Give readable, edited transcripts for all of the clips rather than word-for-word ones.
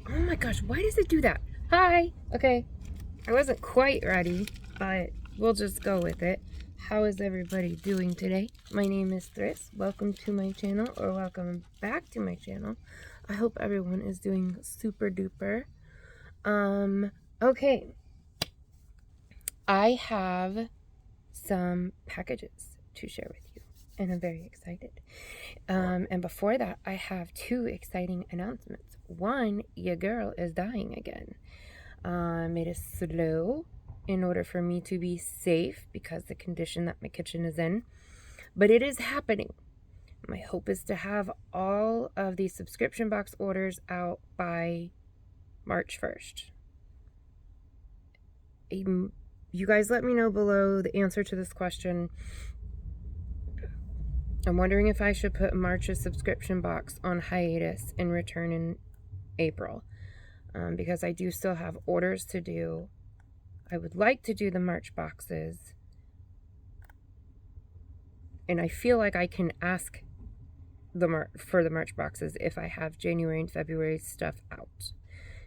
Oh my gosh, why does it do that? Hi! Okay, I wasn't quite ready, but we'll just go with it. How is everybody doing today? My name is Thris. Welcome to my channel, or welcome back to my channel. I hope everyone is doing super duper. Okay. I have some packages to share with you, and I'm very excited. And before that, I have two exciting announcements. One, your girl is dying again. It is slow in order for me to be safe because the condition that my kitchen is in, but it is happening. My hope is to have all of these subscription box orders out by March 1st. You guys let me know below the answer to this question. I'm wondering if I should put March's subscription box on hiatus and return in April, because I do still have orders to do. I would like to do the March boxes, and I feel like I can ask for the March boxes if I have January and February stuff out.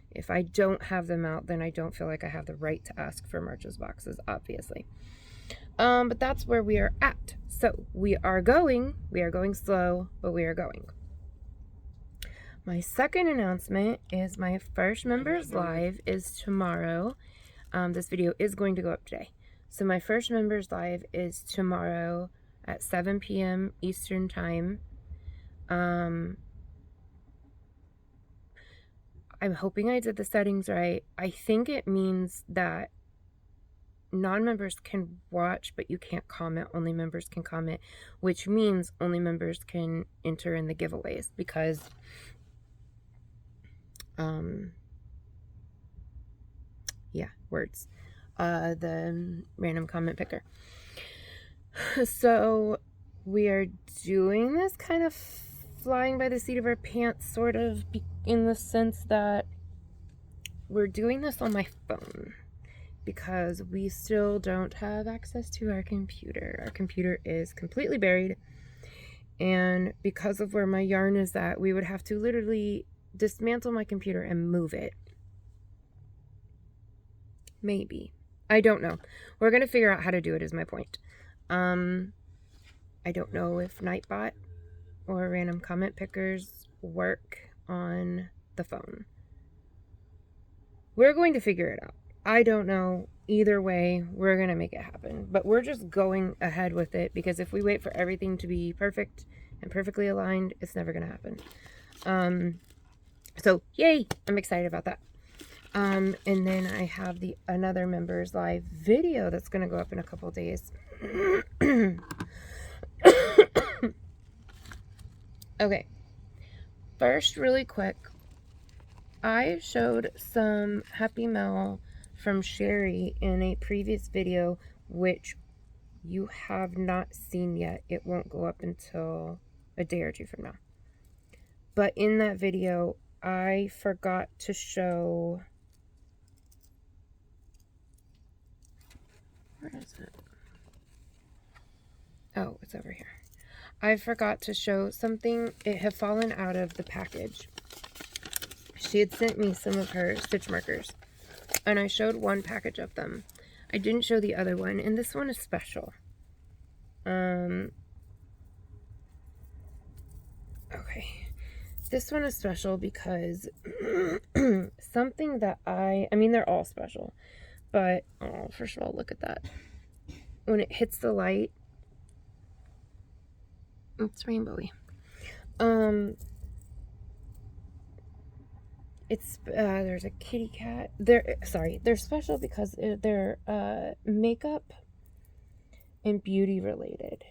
If I don't have them out, then I don't feel like I have the right to ask for March's boxes, obviously. But that's where we are at. So we are going slow, but we are going. My second announcement is my first members live is tomorrow. This video is going to go up today. So my first members live is tomorrow at 7 p.m. Eastern time. I'm hoping I did the settings right. I think it means that non-members can watch, but you can't comment. Only members can comment, which means only members can enter in the giveaways because yeah, words. The random comment picker. So we are doing this kind of flying by the seat of our pants, sort of, in the sense that we're doing this on my phone because we still don't have access to our computer. Our computer is completely buried, and because of where my yarn is at, we would have to literally dismantle my computer and move it. Maybe. I don't know. We're going to figure out how to do it, is my point. I don't know if Nightbot or random comment pickers work on the phone. We're going to figure it out. I don't know. Either way, we're going to make it happen. But we're just going ahead with it because if we wait for everything to be perfect and perfectly aligned, it's never going to happen. So, yay! I'm excited about that. And then I have another members live video that's going to go up in a couple days. Okay. First, really quick, I showed some Happy Mail from Sherry in a previous video, which you have not seen yet. It won't go up until a day or two from now. But in that video, I forgot to show... Where is it? Oh, it's over here. I forgot to show something. It had fallen out of the package. She had sent me some of her stitch markers, and I showed one package of them. I didn't show the other one, and this one is special. Okay. This one is special because something that I mean, they're all special, but, oh, first of all, look at that. When it hits the light, it's rainbowy. It's there's a kitty cat. They're special because they're makeup and beauty related,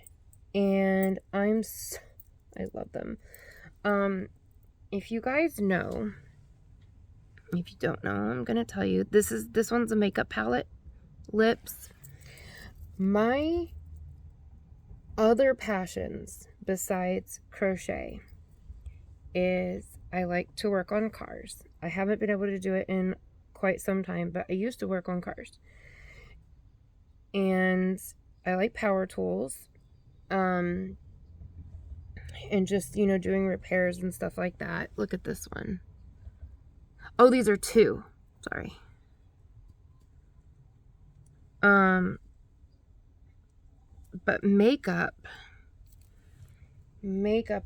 and I love them. If you guys know, if you don't know, I'm gonna tell you. This one's a makeup palette, lips. My other passions besides crochet is I like to work on cars. I haven't been able to do it in quite some time, but I used to work on cars. And I like power tools. And just, doing repairs and stuff like that. Look at this one. Oh, these are 2. Sorry. But makeup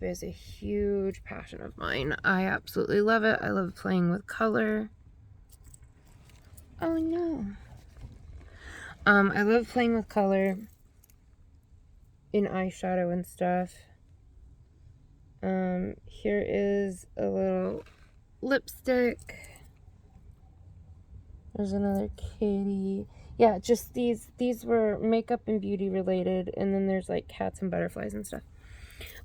is a huge passion of mine. I absolutely love it. I love playing with color. Oh no. I love playing with color in eyeshadow and stuff. Here is a little lipstick. There's another kitty. Yeah, just these were makeup and beauty related, and then there's like cats and butterflies and stuff.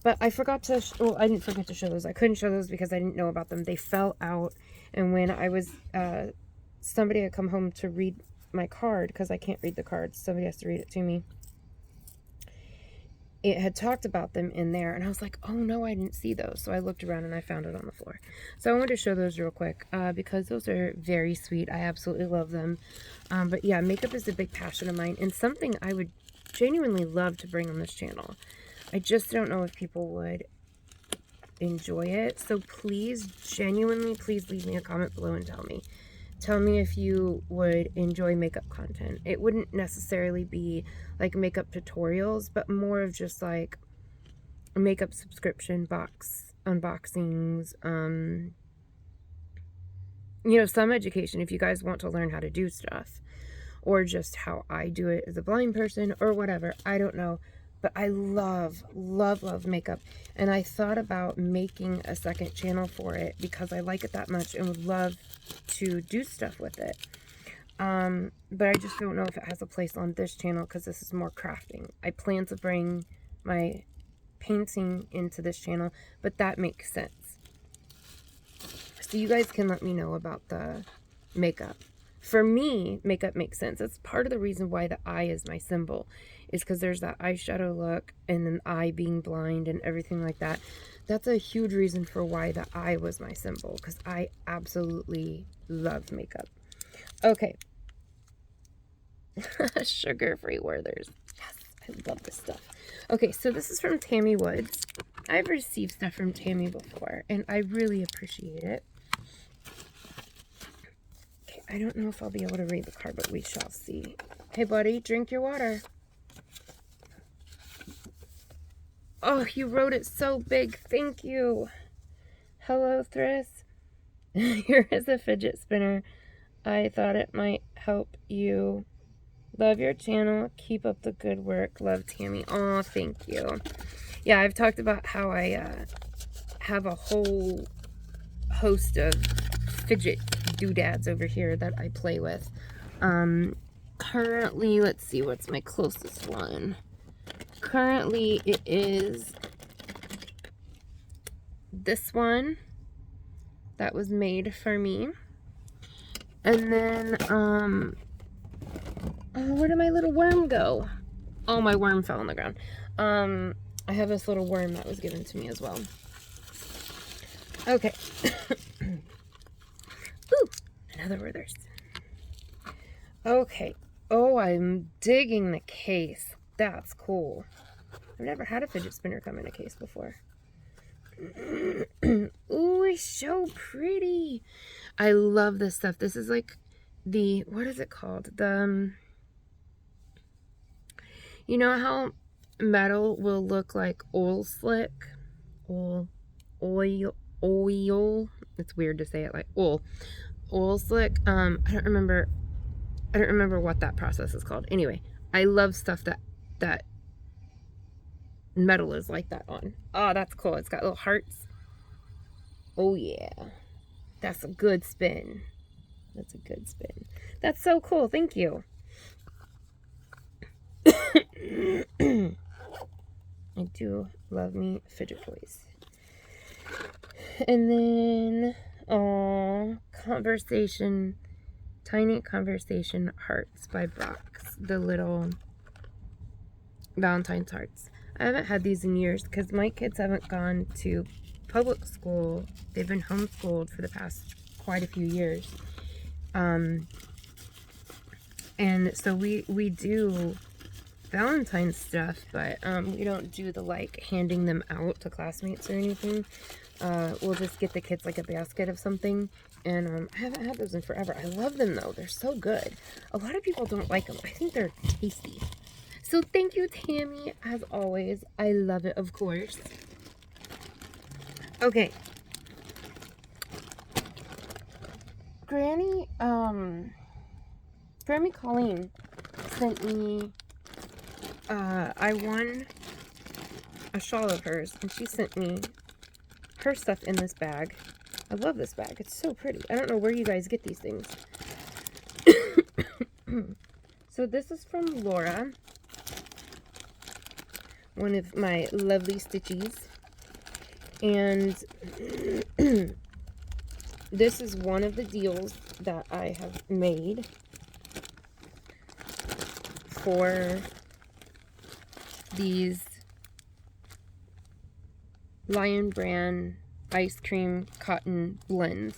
But I forgot to, well, I didn't forget to show those. I couldn't show those because I didn't know about them. They fell out, and when I was, somebody had come home to read my card, because I can't read the cards. Somebody has to read it to me. It had talked about them in there, and I was like, oh no, I didn't see those. So I looked around and I found it on the floor. So I wanted to show those real quick because those are very sweet. I absolutely love them. But yeah, makeup is a big passion of mine and something I would genuinely love to bring on this channel. I just don't know if people would enjoy it. So please, genuinely, please leave me a comment below and tell me. Tell me if you would enjoy makeup content. It wouldn't necessarily be like makeup tutorials, but more of just like a makeup subscription box unboxings, you know, some education if you guys want to learn how to do stuff, or just how I do it as a blind person or whatever. I don't know. But I love, love, love makeup. And I thought about making a second channel for it because I like it that much and would love to do stuff with it. But I just don't know if it has a place on this channel because this is more crafting. I plan to bring my painting into this channel, but that makes sense. So you guys can let me know about the makeup. For me, makeup makes sense. That's part of the reason why the eye is my symbol, is because there's that eyeshadow look and then eye being blind and everything like that. That's a huge reason for why the eye was my symbol, because I absolutely love makeup. Okay. Sugar-free Werthers. Yes, I love this stuff. Okay, so this is from Tammy Woods. I've received stuff from Tammy before, and I really appreciate it. Okay, I don't know if I'll be able to read the card, but we shall see. Hey, buddy, drink your water. Oh, you wrote it so big. Thank you. Hello, Thris. Here is a fidget spinner. I thought it might help you. Love your channel. Keep up the good work. Love, Tammy. Oh, thank you. Yeah, I've talked about how I have a whole host of fidget doodads over here that I play with. Currently, let's see, what's my closest one? Currently, it is this one that was made for me. And then, oh, where did my little worm go? Oh, my worm fell on the ground. I have this little worm that was given to me as well. Okay. Ooh, another Werthers. Okay. Oh, I'm digging the case. That's cool. I've never had a fidget spinner come in a case before. Ooh, it's so pretty. I love this stuff. This is like the, what is it called? The, you know how metal will look like oil slick? Oil. It's weird to say it like oil slick. I don't remember what that process is called. Anyway, I love stuff that metal is like that on. Oh, that's cool. It's got little hearts. Oh yeah, that's a good spin. That's a good spin. That's so cool. Thank you. I do love me fidget toys. And then, oh, Tiny Conversation Hearts by Brock's. The little Valentine's hearts. I haven't had these in years because my kids haven't gone to public school. They've been homeschooled for the past quite a few years. And so we do Valentine's stuff, but we don't do the like handing them out to classmates or anything. we'll just get the kids like a basket of something. And I haven't had those in forever. I love them though. They're so good. A lot of people don't like them. I think they're tasty. So thank you, Tammy, as always. I love it, of course. Okay. Granny Colleen sent me, I won a shawl of hers, and she sent me her stuff in this bag. I love this bag. It's so pretty. I don't know where you guys get these things. So this is from Laura, one of my lovely stitchies. And this is one of the deals that I have made for these Lion Brand ice cream cotton blends.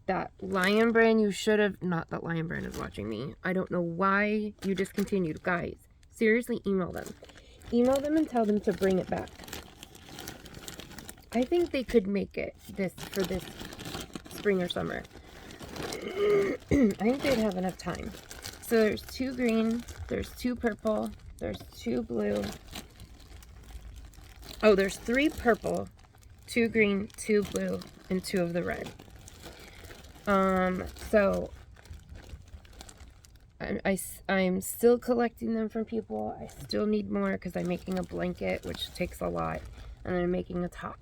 That Lion Brand, you should have, not that Lion Brand is watching me. I don't know why you discontinued. Guys, seriously, email them. Email them and tell them to bring it back. I think they could make it for this spring or summer. I think they'd have enough time. So there's 2 green, there's 2 purple, there's 2 blue. Oh, there's 3 purple, 2 green, 2 blue, and 2 of the red. So I'm still collecting them from people. I still need more because I'm making a blanket, which takes a lot, and I'm making a top.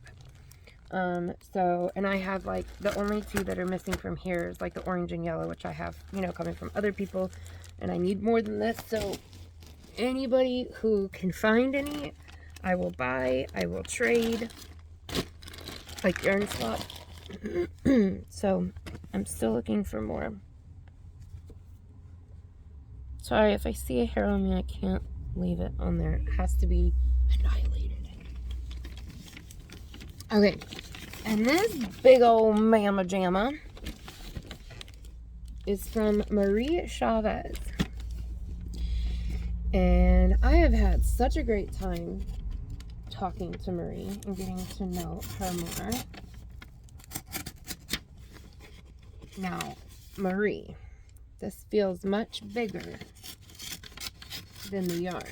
And I have like the only 2 that are missing from here is like the orange and yellow, which I have, you know, coming from other people, and I need more than this. So anybody who can find any, I will buy, I will trade, like yarn swap. So I'm still looking for more. Sorry if I see a hair on me, I can't leave it on there. It has to be annihilated. Okay, and this big old mama jamma is from Marie Chavez. And I have had such a great time talking to Marie and getting to know her more. Now, Marie, this feels much bigger than the yarn.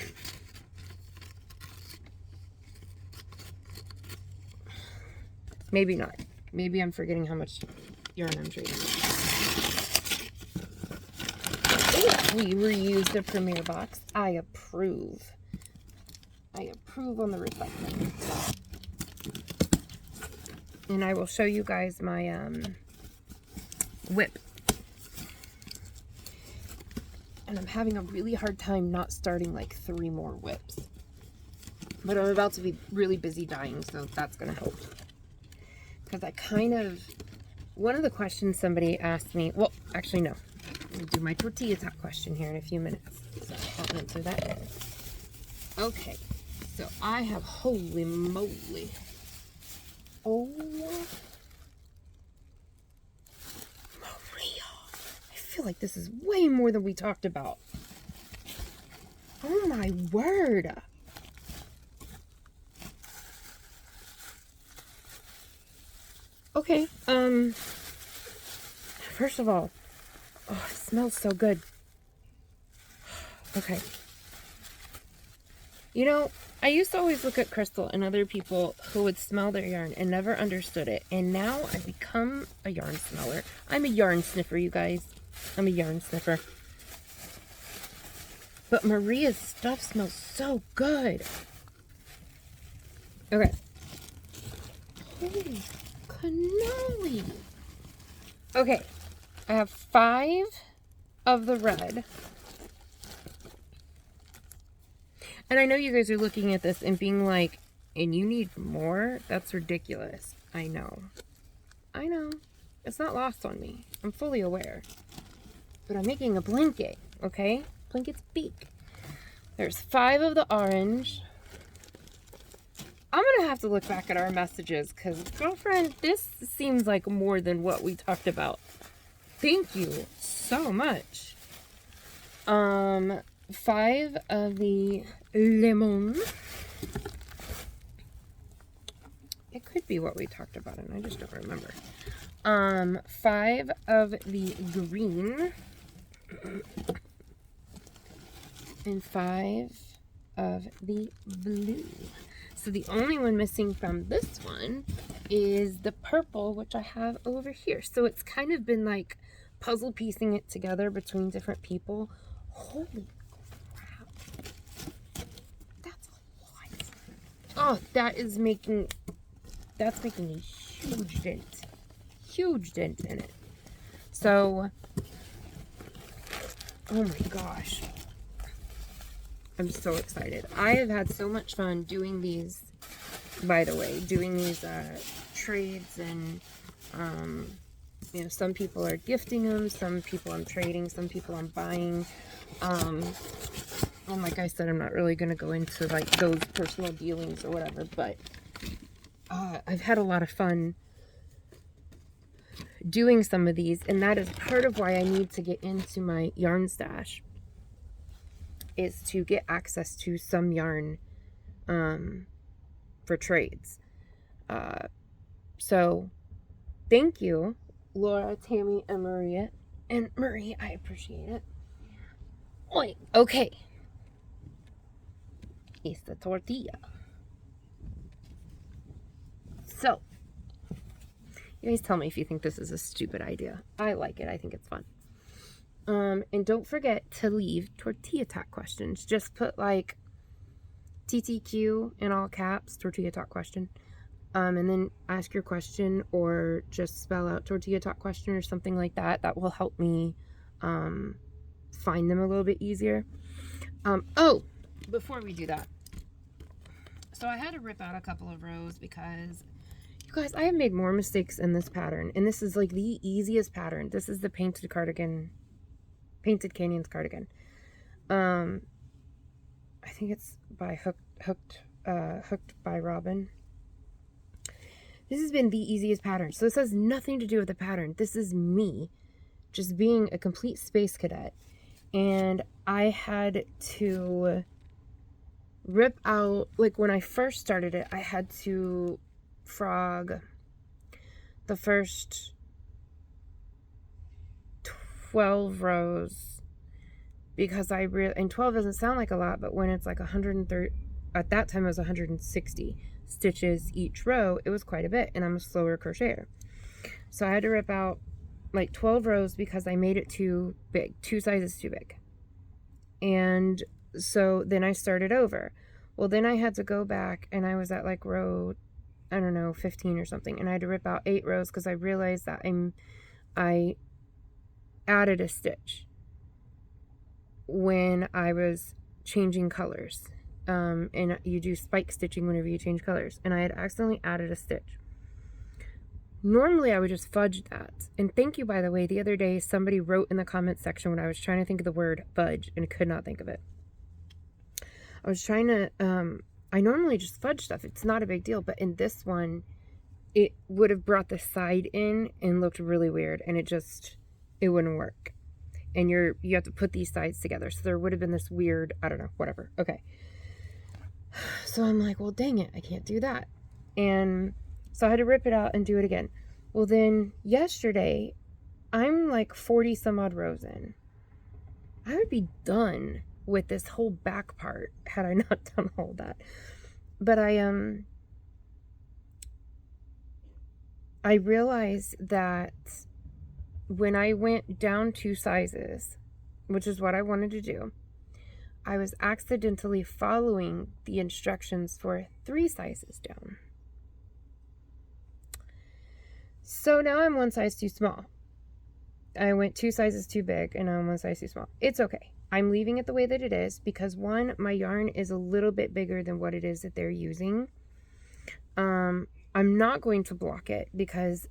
Maybe not. Maybe I'm forgetting how much yarn I'm trading. If we reuse the Premier box, I approve. I approve on the recycling. And I will show you guys my whip. And I'm having a really hard time not starting like 3 more whips. But I'm about to be really busy dyeing, so that's going to help. Because I kind of, one of the questions somebody asked me, well, actually no. We'll do my tortilla top question here in a few minutes. So I'll answer that now. Okay, so I have, holy moly. Oh, Maria. I feel like this is way more than we talked about. Oh my word. Okay, first of all, oh, it smells so good. Okay. You know, I used to always look at Crystal and other people who would smell their yarn and never understood it. And now I've become a yarn smeller. I'm a yarn sniffer, you guys. I'm a yarn sniffer. But Maria's stuff smells so good. Okay. Holy cannoli. Okay. I have 5 of the red. And I know you guys are looking at this and being like, and you need more? That's ridiculous. I know. I know. It's not lost on me. I'm fully aware. But I'm making a blanket, okay? Blanket's beak. There's 5 of the orange. I'm going to have to look back at our messages because, girlfriend, this seems like more than what we talked about. Thank you so much. 5 of the lemon. It could be what we talked about, and I just don't remember. 5 of the green and 5 of the blue. So the only one missing from this one is the purple, which I have over here. So it's kind of been like puzzle piecing it together between different people. Holy crap. That's a lot. Oh, that's making a huge dent. Huge dent in it. So, oh my gosh. I'm so excited. I have had so much fun doing these, by the way, doing these trades, and you know, some people are gifting them, some people I'm trading, some people I'm buying. And like I said, I'm not really going to go into like those personal dealings or whatever, but I've had a lot of fun doing some of these, and that is part of why I need to get into my yarn stash, is to get access to some yarn for trades. So thank you, Laura, Tammy, and Maria. And Marie, I appreciate it. Oi, okay. It's the tortilla. So, you guys tell me if you think this is a stupid idea. I like it. I think it's fun. And don't forget to leave Tortilla Talk questions. Just put like TTQ in all caps, Tortilla Talk question. And then ask your question, or just spell out Tortilla Talk question or something like that. That will help me find them a little bit easier. Oh, before we do that. So I had to rip out a couple of rows because, you guys, I have made more mistakes in this pattern. And this is like the easiest pattern. This is the Painted Canyons cardigan. I think it's by Hooked by Robin. This has been the easiest pattern. So this has nothing to do with the pattern. This is me just being a complete space cadet. And I had to rip out, like when I first started it, I had to frog the first 12 rows, because and 12 doesn't sound like a lot, but when it's like 130, at that time it was 160 stitches each row, it was quite a bit, and I'm a slower crocheter. So I had to rip out like 12 rows because I made it too big, 2 sizes too big. And so then I started over. Well, then I had to go back, and I was at like row, I don't know, 15 or something, and I had to rip out 8 rows because I realized that I added a stitch when I was changing colors. And you do spike stitching whenever you change colors, and I had accidentally added a stitch. Normally I would just fudge that. And thank you, by the way, the other day somebody wrote in the comment section when I was trying to think of the word fudge and could not think of it. I was trying to I normally just fudge stuff, it's not a big deal, but in this one it would have brought the side in and looked really weird, and it wouldn't work. And you have to put these sides together, so there would have been this weird, I don't know, whatever. Okay. So I'm like, well, dang it, I can't do that. And so I had to rip it out and do it again. Well, then yesterday, I'm like 40 some odd rows in. I would be done with this whole back part had I not done all that. But I realized that when I went down 2 sizes, which is what I wanted to do, I was accidentally following the instructions for 3 sizes down. So now I'm 1 size too small. I went 2 sizes too big, and now I'm 1 size too small. It's okay. I'm leaving it the way that it is because, one, my yarn is a little bit bigger than what it is that they're using. I'm not going to block it because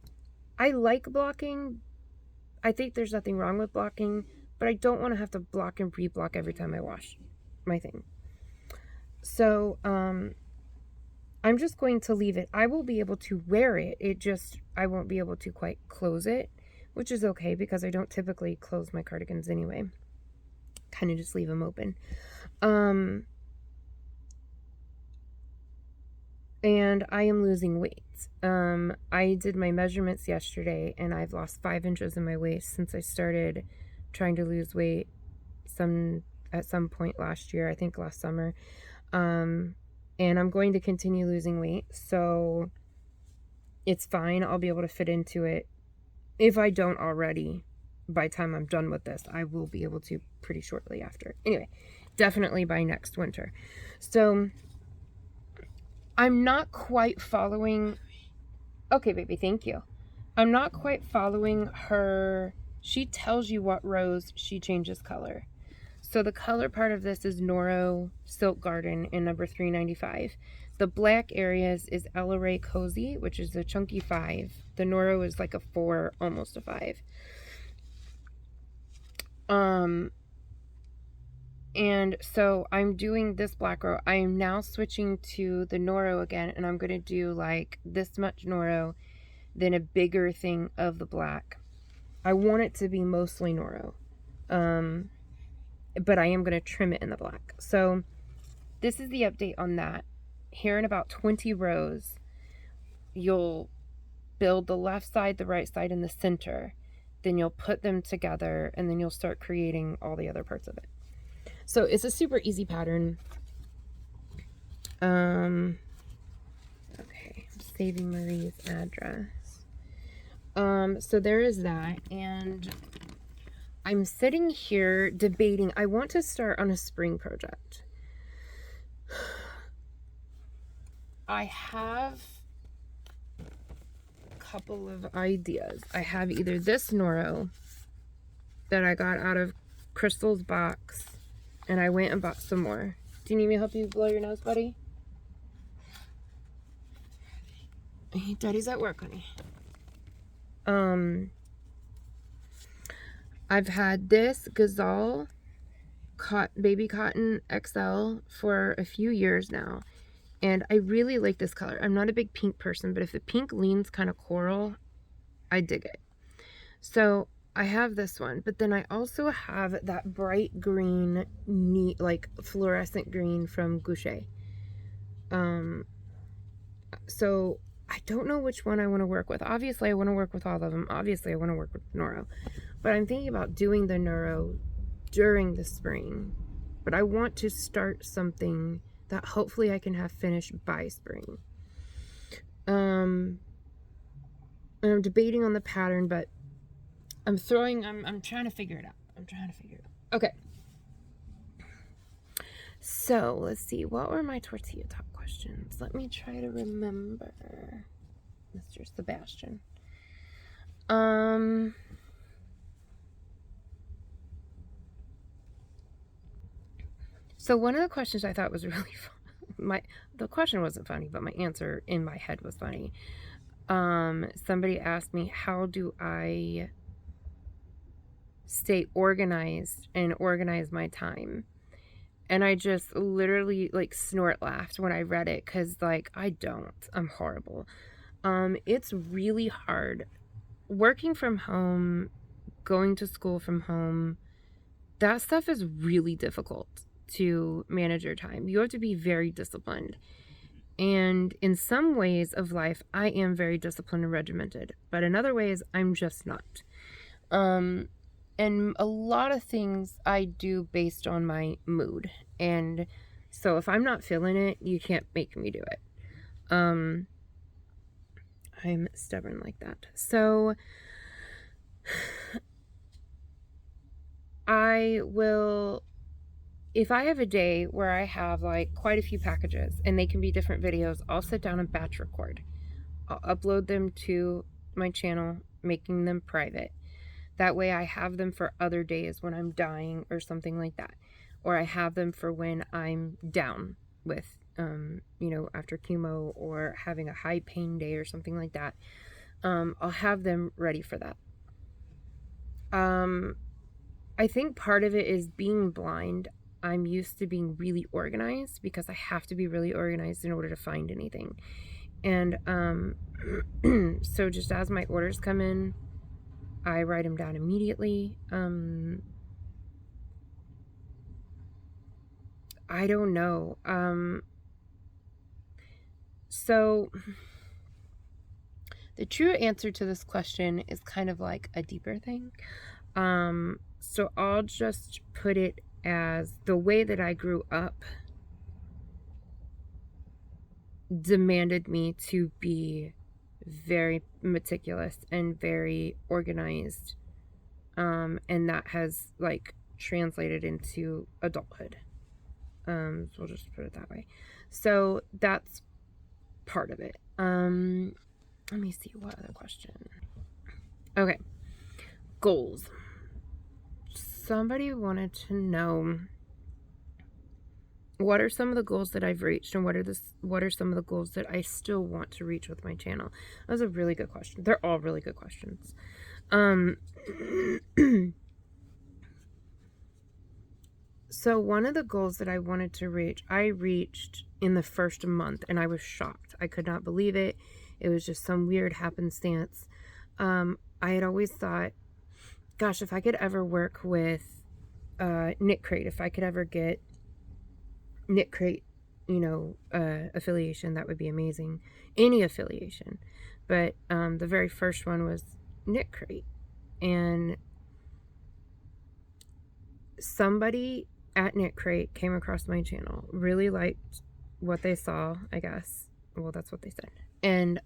I like blocking. I think there's nothing wrong with blocking, but I don't want to have to block and pre-block every time I wash my thing. So, I'm just going to leave it. I will be able to wear it. I won't be able to quite close it, which is okay because I don't typically close my cardigans anyway. Kind of just leave them open. And I am losing weight. I did my measurements yesterday, and I've lost 5 inches in my waist since I started trying to lose weight at some point last year, I think last summer. And I'm going to continue losing weight, so it's fine. I'll be able to fit into it. If I don't already, by the time I'm done with this, I will be able to pretty shortly after. Anyway, definitely by next winter. So I'm not quite following. Okay, baby, thank you. I'm not quite following her. She tells you what rows she changes color. So the color part of this is Noro Silk Garden in number 395. The black areas is Ella Ray Cozy, which is a chunky 5. The Noro is like a 4, almost a 5. And so I'm doing this black row. I am now switching to the Noro again, and I'm going to do like this much Noro, then a bigger thing of the black. I want it to be mostly Noro, but I am going to trim it in the black. So this is the update on that. Here in about 20 rows, you'll build the left side, the right side, and the center. Then you'll put them together, and then you'll start creating all the other parts of it. So it's a super easy pattern. Okay, I'm saving Marie's address. So there is that, and I'm sitting here debating. I want to start on a spring project. I have a couple of ideas. I have either this Noro that I got out of Crystal's box, and I went and bought some more. Do you need me to help you blow your nose, buddy? Daddy's at work, honey. I've had this Gazelle Baby Cotton XL for a few years now, and I really like this color. I'm not a big pink person, but if the pink leans kind of coral, I dig it. So I have this one, but then I also have that bright green, neat, like fluorescent green from Goucher. So I don't know which one I want to work with. Obviously, I want to work with all of them. Obviously, I want to work with Noro. But I'm thinking about doing the Noro during the spring. But I want to start something that hopefully I can have finished by spring. And I'm debating on the pattern, but I'm trying to figure it out. Okay. So, let's see. What were my tortilla top questions? Let me try to remember. Mr. Sebastian. So one of the questions I thought was really fun. The question wasn't funny, but my answer in my head was funny. Somebody asked me, how do I stay organized and organize my time? And I just literally like snort laughed when I read it, because like I'm horrible. It's really hard working from home, going to school from home. That stuff is really difficult to manage your time. You have to be very disciplined. And in some ways of life, I am very disciplined and regimented, but in other ways, I'm just not. And a lot of things I do based on my mood. And so if I'm not feeling it, you can't make me do it. I'm stubborn like that. So if I have a day where I have like quite a few packages and they can be different videos, I'll sit down and batch record. I'll upload them to my channel, making them private. That way I have them for other days when I'm dying or something like that. Or I have them for when I'm down with, after chemo or having a high pain day or something like that. I'll have them ready for that. I think part of it is being blind. I'm used to being really organized because I have to be really organized in order to find anything. And so just as my orders come in, I write them down immediately. I don't know. So The true answer to this question is kind of like a deeper thing. So I'll just put it as the way that I grew up demanded me to be very meticulous and very organized. And that has like translated into adulthood. So we'll just put it that way. So that's part of it. Let me see, what other question? Okay. Goals. Somebody wanted to know, what are some of the goals that I've reached, and what are some of the goals that I still want to reach with my channel? That was a really good question. They're all really good questions. So one of the goals that I wanted to reach, I reached in the first month, and I was shocked. I could not believe it. It was just some weird happenstance. I had always thought, gosh, if I could ever work with Knit Crate, if I could ever get Knit Crate, affiliation, that would be amazing. Any affiliation. But the very first one was Knit Crate. And somebody at Knit Crate came across my channel, really liked what they saw, I guess. Well, that's what they said. And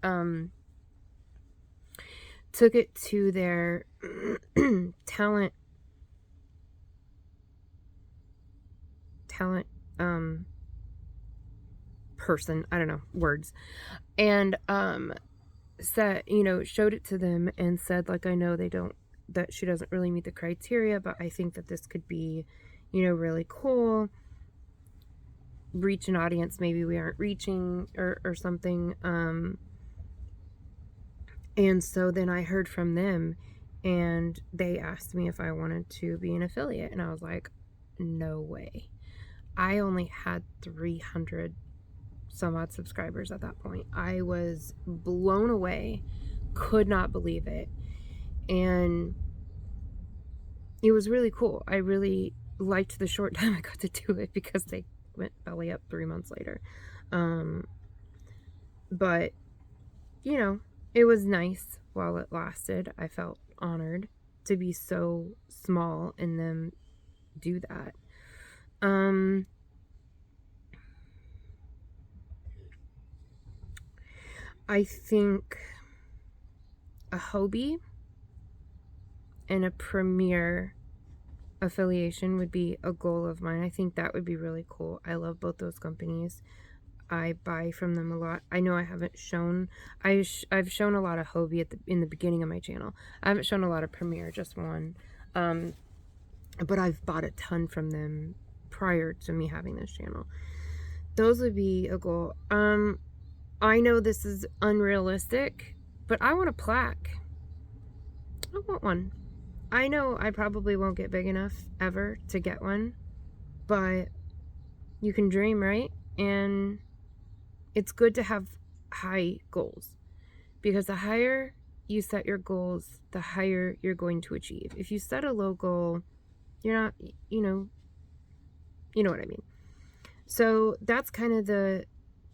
took it to their talent person, I don't know, words. And said, showed it to them and said, like, I know that she doesn't really meet the criteria, but I think that this could be, really cool, reach an audience maybe we aren't reaching, or something. And so then I heard from them, and they asked me if I wanted to be an affiliate, and I was like, no way. I only had 300 some odd subscribers at that point. I was blown away, could not believe it, and it was really cool. I really liked the short time I got to do it, because they went belly up 3 months later. But it was nice while it lasted. I felt honored to be so small and them do that. I think a Hobie and a Premier affiliation would be a goal of mine. I think that would be really cool. I love both those companies. I buy from them a lot. I know I haven't shown, I've shown a lot of Hobie in the beginning of my channel. I haven't shown a lot of Premier, just one. But I've bought a ton from them prior to me having this channel. Those would be a goal. I know this is unrealistic, but I want a plaque. I want one. I know I probably won't get big enough ever to get one, but you can dream, right? And it's good to have high goals, because the higher you set your goals, the higher you're going to achieve. If you set a low goal, you're not, you know what I mean. So that's kind of the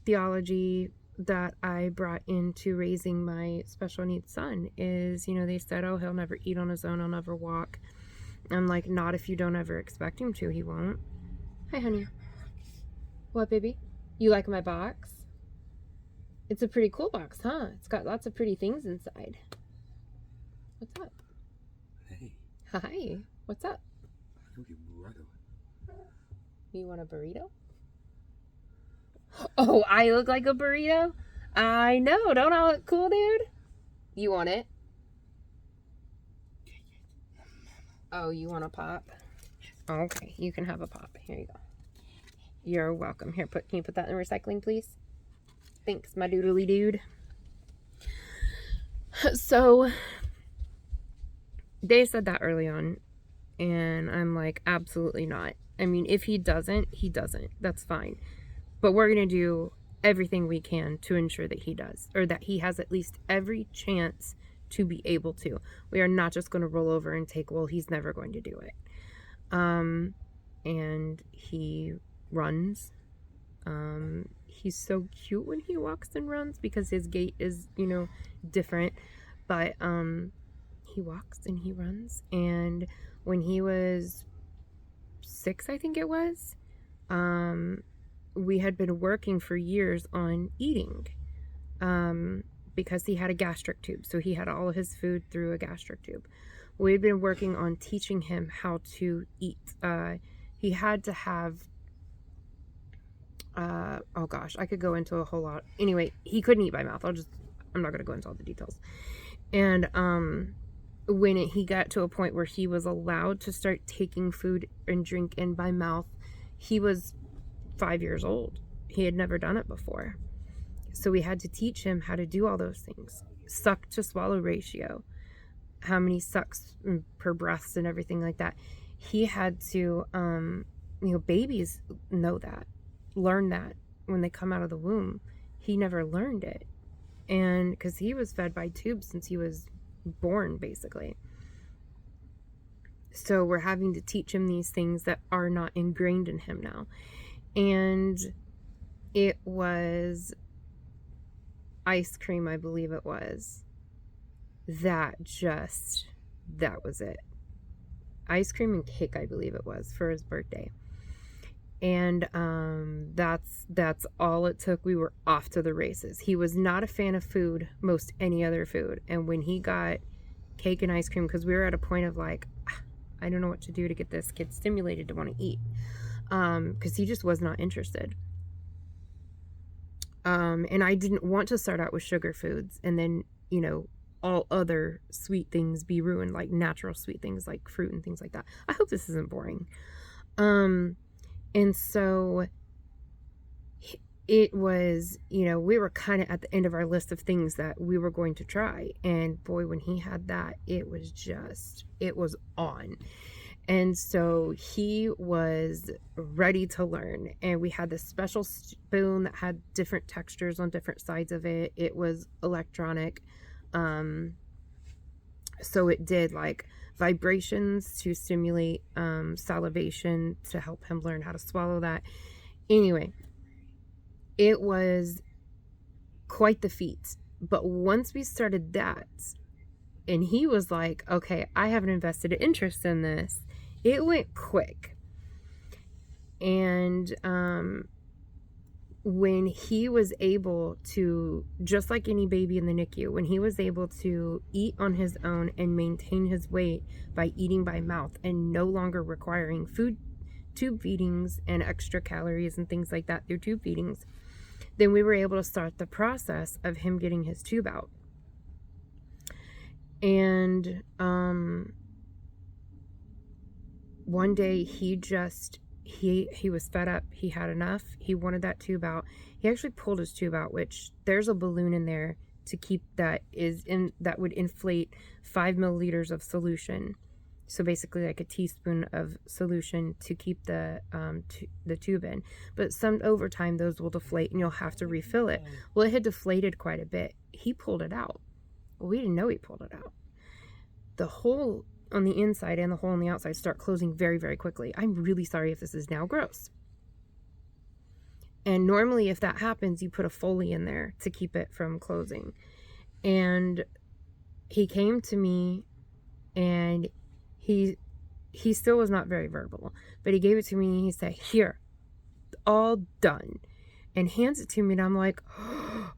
theology that I brought into raising my special needs son is, they said, oh, he'll never eat on his own, he'll never walk. I'm like, not if you don't ever expect him to, he won't. Hi, honey. What, baby? You like my box? It's a pretty cool box, huh? It's got lots of pretty things inside. What's up? Hey. Hi. What's up? You want a burrito? Oh, I look like a burrito? I know. Don't I look cool, dude? You want it? Oh, you want a pop? Okay, you can have a pop. Here you go. You're welcome. Here, can you put that in recycling, please? Thanks, my doodly dude. So, they said that early on, and I'm like, absolutely not. I mean, if he doesn't, he doesn't. That's fine. But we're going to do everything we can to ensure that he does, or that he has at least every chance to be able to. We are not just going to roll over and take, well, he's never going to do it. And he runs. he's so cute when he walks and runs because his gait is, you know, different. But he walks and he runs. And when he was 6, I think it was, we had been working for years on eating, because he had a gastric tube. So he had all of his food through a gastric tube. We had been working on teaching him how to eat. He had to have, oh gosh, I could go into a whole lot. Anyway, he couldn't eat by mouth. I'm not going to go into all the details. And when he got to a point where he was allowed to start taking food and drink in by mouth, he was 5 years old. He had never done it before. So we had to teach him how to do all those things. Suck to swallow ratio, how many sucks per breaths and everything like that. He had to, babies know that, learn that when they come out of the womb. He never learned it. And because he was fed by tubes since he was born, basically. So we're having to teach him these things that are not ingrained in him now. And it was ice cream, I believe it was. That was it. Ice cream and cake, I believe it was, for his birthday. And that's all it took. We were off to the races. He was not a fan of food, most any other food. And when he got cake and ice cream, because we were at a point of like, I don't know what to do to get this kid stimulated to want to eat, because he just was not interested. And I didn't want to start out with sugar foods and then, all other sweet things be ruined, like natural sweet things like fruit and things like that. I hope this isn't boring. And so it was, we were kind of at the end of our list of things that we were going to try. And boy, when he had that, it was on. And so he was ready to learn. And we had this special spoon that had different textures on different sides of it. It was electronic. So it did like vibrations to stimulate salivation to help him learn how to swallow that. Anyway, it was quite the feat. But once we started that, and he was like, okay, I have an invested interest in this, it went quick. And when he was able to, just like any baby in the NICU, when he was able to eat on his own and maintain his weight by eating by mouth and no longer requiring food tube feedings and extra calories and things like that through tube feedings, then we were able to start the process of him getting his tube out. And one day he was fed up. He had enough. He wanted that tube out. He actually pulled his tube out, which there's a balloon in there to keep that would inflate 5 milliliters of solution. So basically like a teaspoon of solution to keep the tube in. But over time those will deflate and you'll have to refill it. Well, it had deflated quite a bit. He pulled it out. Well, we didn't know he pulled it out. The hole on the inside and the hole on the outside start closing very, very quickly. I'm really sorry if this is now gross. And normally if that happens, you put a Foley in there to keep it from closing. And he came to me and he still was not very verbal, but he gave it to me and he said, here, all done. And hands it to me and I'm like,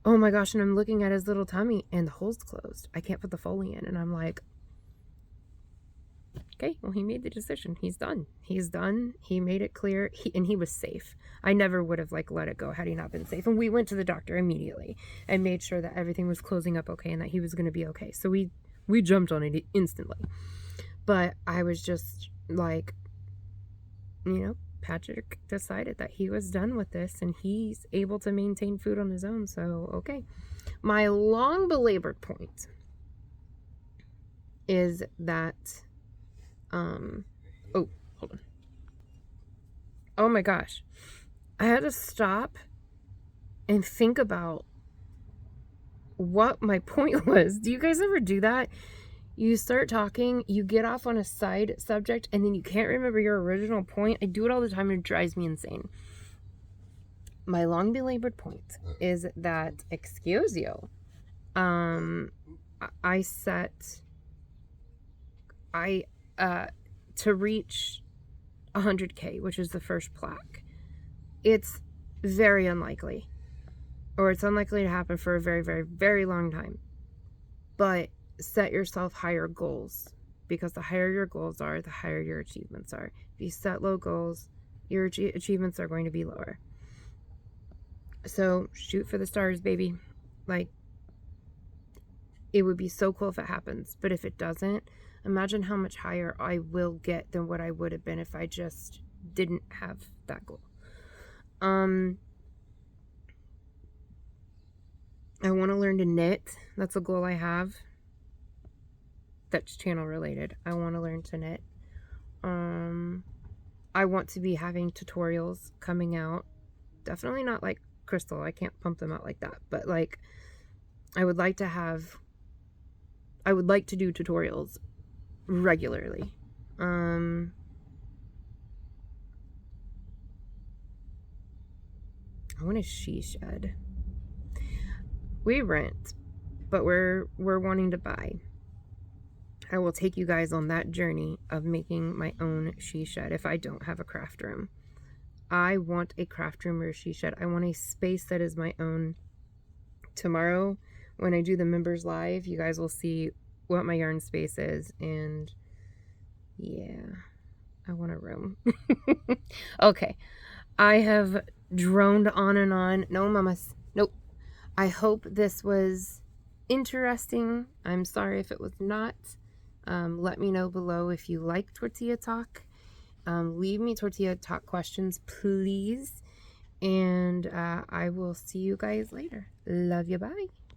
oh my gosh. And I'm looking at his little tummy and the hole's closed. I can't put the Foley in. And I'm like, okay, well, he made the decision. He's done. He's done. He made it clear. He was safe. I never would have let it go had he not been safe. And we went to the doctor immediately and made sure that everything was closing up okay and that he was going to be okay. So we jumped on it instantly. But I was just like, Patrick decided that he was done with this and he's able to maintain food on his own. So, okay. My long belabored point is that, oh, hold on. Oh my gosh. I had to stop and think about what my point was. Do you guys ever do that? You start talking, you get off on a side subject, and then you can't remember your original point. I do it all the time and it drives me insane. my long belabored point is that, excuse you, I set, I, to reach 100K, which is the first plaque, it's very unlikely, or it's unlikely to happen for a very, very, very long time. But set yourself higher goals, because the higher your goals are, the higher your achievements are. If you set low goals, your achievements are going to be lower. So shoot for the stars, baby. Like, it would be so cool if it happens, but if it doesn't, imagine how much higher I will get than what I would have been if I just didn't have that goal. I want to learn to knit. That's a goal I have. That's channel related. I want to learn to knit. I want to be having tutorials coming out. Definitely not like Crystal. I can't pump them out like that. But like, I would like to do tutorials regularly. I want a she shed. We rent, but we're wanting to buy. I will take you guys on that journey of making my own she shed if I don't have a craft room. I want a craft room or a she shed. I want a space that is my own. Tomorrow, when I do the members live, you guys will see what my yarn space is, and yeah, I want a room. Okay, I have droned on and on. No, mamas. Nope. I hope this was interesting. I'm sorry if it was not. Let me know below if you like Tortilla Talk. Leave me Tortilla Talk questions, please. And I will see you guys later. Love you. Bye.